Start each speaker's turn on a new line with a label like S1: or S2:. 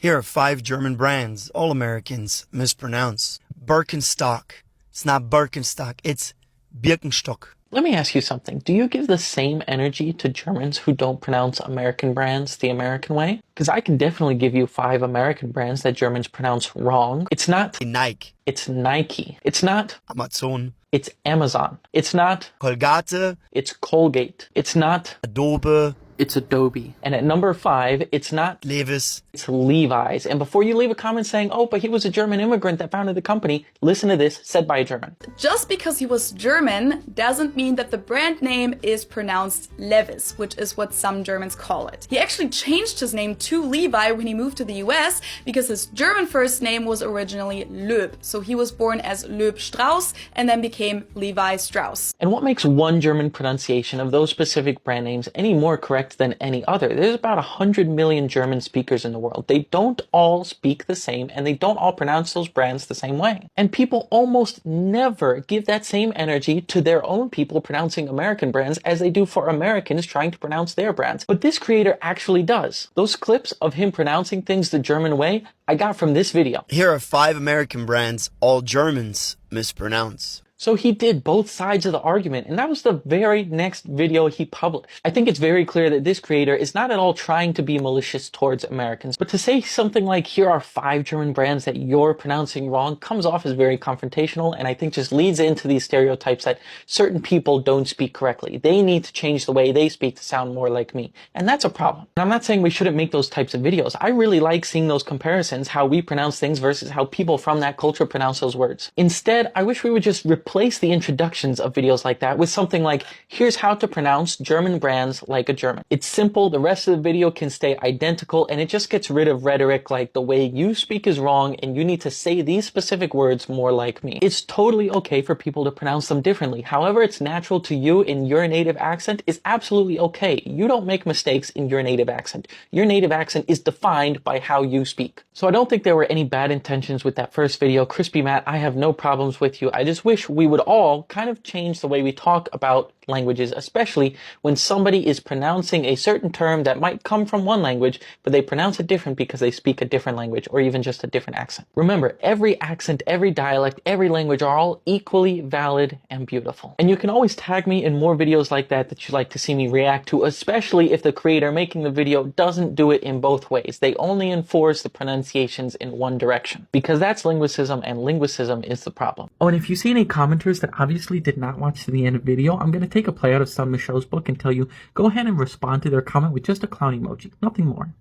S1: Here are 5 German brands all Americans mispronounce. Birkenstock. It's not Birkenstock, it's Birkenstock.
S2: Let me ask you something. Do you give the same energy to Germans who don't pronounce American brands the American way? Because I can definitely give you 5 American brands that Germans pronounce wrong. It's not
S1: Nike.
S2: It's Nike. It's not
S1: Amazon.
S2: It's Amazon. It's not
S1: Colgate.
S2: It's Colgate. It's not
S1: Adobe.
S2: It's Adobe. And at number 5, it's not
S1: Levi's.
S2: It's Levi's. And before you leave a comment saying, oh, but he was a German immigrant that founded the company, listen to this, said by a German.
S3: Just because he was German doesn't mean that the brand name is pronounced Levis, which is what some Germans call it. He actually changed his name to Levi when he moved to the US because his German first name was originally Loeb. So he was born as Loeb Strauss and then became Levi Strauss.
S2: And what makes one German pronunciation of those specific brand names any more correct than any other? There's about 100 million German speakers in the world. They don't all speak the same and they don't all pronounce those brands the same way. And people almost never give that same energy to their own people pronouncing American brands as they do for Americans trying to pronounce their brands. But this creator actually does. Those clips of him pronouncing things the German way I got from this video.
S1: Here are 5 American brands all Germans mispronounce.
S2: So he did both sides of the argument, and that was the very next video he published. I think it's very clear that this creator is not at all trying to be malicious towards Americans, but to say something like, here are 5 German brands that you're pronouncing wrong, comes off as very confrontational, and I think just leads into these stereotypes that certain people don't speak correctly. They need to change the way they speak to sound more like me, and that's a problem. And I'm not saying we shouldn't make those types of videos. I really like seeing those comparisons, how we pronounce things versus how people from that culture pronounce those words. Instead, I wish we would just replace the introductions of videos like that with something like, here's how to pronounce German brands like a German. It's simple, the rest of the video can stay identical, and it just gets rid of rhetoric like the way you speak is wrong and you need to say these specific words more like me. It's totally okay for people to pronounce them differently. However it's natural to you in your native accent is absolutely okay. You don't make mistakes in your native accent. Your native accent is defined by how you speak. So I don't think there were any bad intentions with that first video. Crispy Matt, I have no problems with you. I just wish we would all kind of change the way we talk about languages, especially when somebody is pronouncing a certain term that might come from one language, but they pronounce it different because they speak a different language or even just a different accent. Remember, every accent, every dialect, every language are all equally valid and beautiful. And you can always tag me in more videos like that you'd like to see me react to, especially if the creator making the video doesn't do it in both ways. They only enforce the pronunciations in one direction, because that's linguicism, and linguicism is the problem. Oh, and if you see any commenters that obviously did not watch to the end of the video, I'm going to take a play out of Sun Michel's book and tell you, go ahead and respond to their comment with just a clown emoji, nothing more.